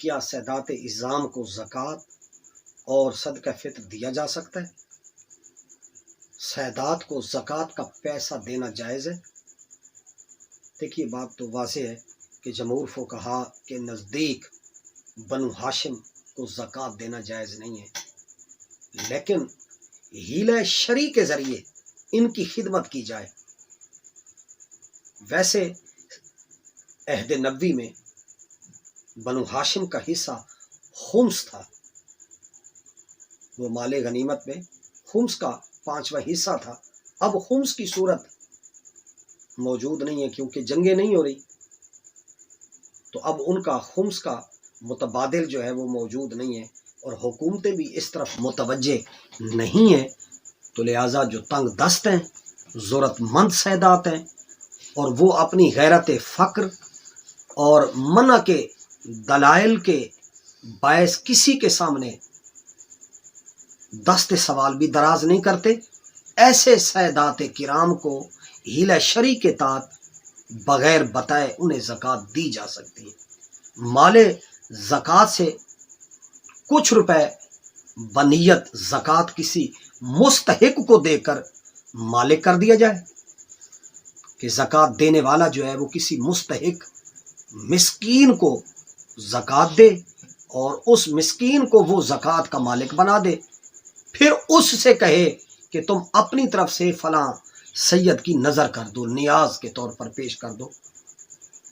کیا سادات اعظام کو زکوٰۃ اور صدقہ فطر دیا جا سکتا ہے؟ سادات کو زکوٰۃ کا پیسہ دینا جائز ہے؟ دیکھیے بات تو واضح ہے کہ جمہور فقہا کے نزدیک بنو ہاشم کو زکوٰۃ دینا جائز نہیں ہے، لیکن حیلہ شرعی کے ذریعے ان کی خدمت کی جائے۔ ویسے عہد نبوی میں بنو ہاشم کا حصہ خمس تھا، وہ مال غنیمت میں خمس کا 5واں حصہ تھا۔ اب خمس کی صورت موجود نہیں ہے کیونکہ جنگیں نہیں ہو رہی، تو اب ان کا خمس کا متبادل جو ہے وہ موجود نہیں ہے، اور حکومتیں بھی اس طرف متوجہ نہیں ہیں، تو لہٰذا جو تنگ دست ہیں، ضرورت مند سادات ہیں، اور وہ اپنی غیرت فقر اور منع کے دلائل کے باعث کسی کے سامنے دست سوال بھی دراز نہیں کرتے، ایسے سادات کرام کو حیلہ شرعی کے تحت بغیر بتائے انہیں زکوٰۃ دی جا سکتی ہے۔ مال زکوٰۃ سے کچھ روپے بنیت زکوٰۃ کسی مستحق کو دے کر مالک کر دیا جائے، کہ زکوٰۃ دینے والا جو ہے وہ کسی مستحق مسکین کو زکوٰۃ دے اور اس مسکین کو وہ زکوٰۃ کا مالک بنا دے، پھر اس سے کہے کہ تم اپنی طرف سے فلاں سید کی نظر کر دو، نیاز کے طور پر پیش کر دو۔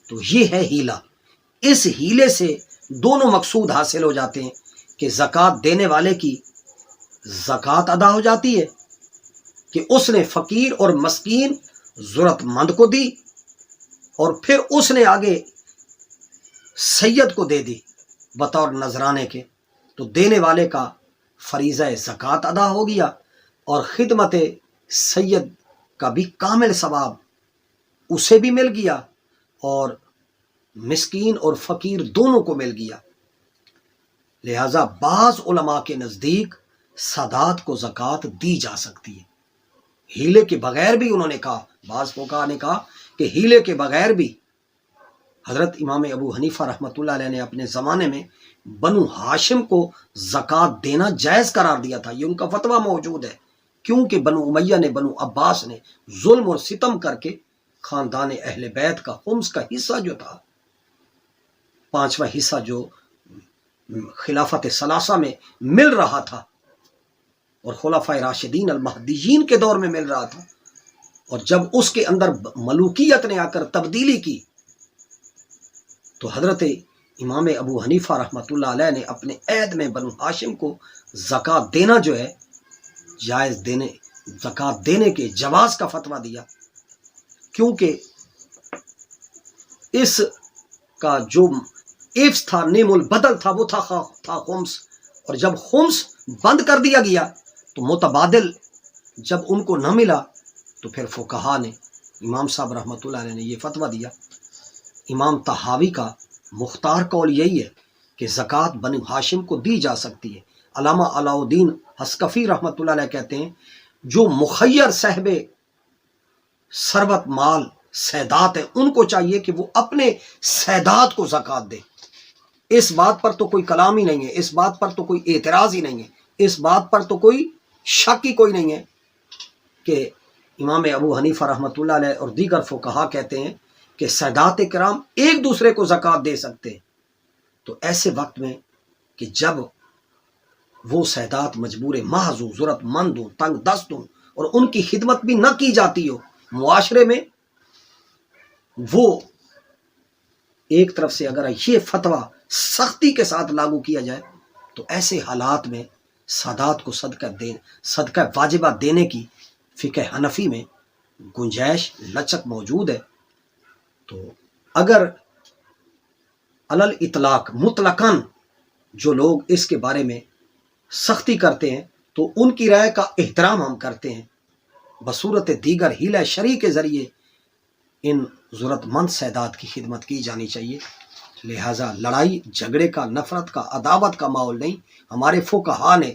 تو یہ ہے ہیلہ۔ اس ہیلے سے دونوں مقصود حاصل ہو جاتے ہیں کہ زکوٰۃ دینے والے کی زکوٰۃ ادا ہو جاتی ہے کہ اس نے فقیر اور مسکین ضرورت مند کو دی، اور پھر اس نے آگے سید کو دے دی بطور نذرانے کے، تو دینے والے کا فریضہ زکوٰۃ ادا ہو گیا، اور خدمت سید کا بھی کامل ثواب اسے بھی مل گیا اور مسکین اور فقیر دونوں کو مل گیا۔ لہذا بعض علماء کے نزدیک سادات کو زکوٰۃ دی جا سکتی ہے، ہیلے کے بغیر بھی۔ انہوں نے کہا، بعض فقہا نے کہا کہ ہیلے کے بغیر بھی۔ حضرت امام ابو حنیفہ رحمۃ اللہ علیہ نے اپنے زمانے میں بنو ہاشم کو زکوٰۃ دینا جائز قرار دیا تھا، یہ ان کا فتویٰ موجود ہے، کیونکہ بنو امیہ نے، بنو عباس نے ظلم اور ستم کر کے خاندان اہل بیت کا خمس کا حصہ جو تھا، 5واں حصہ جو خلافت ثلاثہ میں مل رہا تھا اور خلفائے راشدین المہدیین کے دور میں مل رہا تھا، اور جب اس کے اندر ملوکیت نے آ کر تبدیلی کی، تو حضرت امام ابو حنیفہ رحمۃ اللہ علیہ نے اپنے عہد میں بنو ہاشم کو زکوٰۃ دینا جو ہے جائز، زکوٰۃ دینے کے جواز کا فتویٰ دیا، کیونکہ اس کا جو عفظ تھا، نعم البدل تھا، وہ تھا خمس، اور جب خمس بند کر دیا گیا تو متبادل جب ان کو نہ ملا، تو پھر فقہا نے، امام صاحب رحمۃ اللہ علیہ نے یہ فتویٰ دیا۔ امام طحاوی کا مختار قول یہی ہے کہ زکوٰۃ بنو ہاشم کو دی جا سکتی ہے۔ علامہ علاء الدین حسکفی رحمۃ اللہ علیہ کہتے ہیں، جو مخیر صاحب ثروت مال سادات ہیں، ان کو چاہیے کہ وہ اپنے سادات کو زکوٰۃ دے۔ اس بات پر تو کوئی کلام ہی نہیں ہے، اس بات پر تو کوئی اعتراض ہی نہیں ہے، اس بات پر تو کوئی شک ہی کوئی نہیں ہے کہ امام ابو حنیفہ رحمۃ اللہ علیہ اور دیگر فقہا کہتے ہیں کہ سادات کرام ایک دوسرے کو زکوٰۃ دے سکتے ہیں۔ تو ایسے وقت میں کہ جب وہ سادات مجبور محض ہوں، ضرورت مند ہوں، تنگ دست ہوں، اور ان کی خدمت بھی نہ کی جاتی ہو، معاشرے میں وہ ایک طرف سے اگر یہ فتویٰ سختی کے ساتھ لاگو کیا جائے، تو ایسے حالات میں سادات کو صدقہ واجبہ دینے کی فقہ حنفی میں گنجائش، لچک موجود ہے۔ تو اگر علل اطلاق مطلقاً جو لوگ اس کے بارے میں سختی کرتے ہیں، تو ان کی رائے کا احترام ہم کرتے ہیں، بصورت دیگر حیلہ شرعی کے ذریعے ان ضرورت مند سادات کی خدمت کی جانی چاہیے۔ لہٰذا لڑائی جھگڑے کا، نفرت کا، عداوت کا ماحول نہیں، ہمارے فقہا نے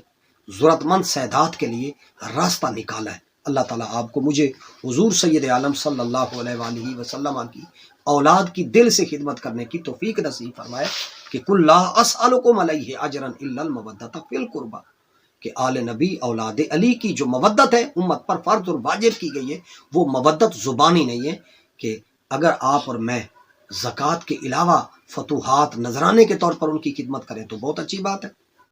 ضرورت مند سادات کے لیے راستہ نکالا ہے۔ اللہ تعالیٰ آپ کو، مجھے حضور سید عالم صلی اللہ علیہ وآلہ وسلم کی اولاد کی دل سے خدمت کرنے کی توفیق نصیب فرمائے کہ کہ کل لا اسألکم علیہ اجرا الا المودۃ فی القربى، کہ آل نبی اولاد علی کی جو مودت ہے امت پر فرض اور واجب کی گئی ہے، وہ مودت زبانی نہیں ہے کہ اگر آپ اور میں زکوٰۃ کے علاوہ فتوحات نذرانے کے طور پر ان کی خدمت کریں تو بہت اچھی بات ہے،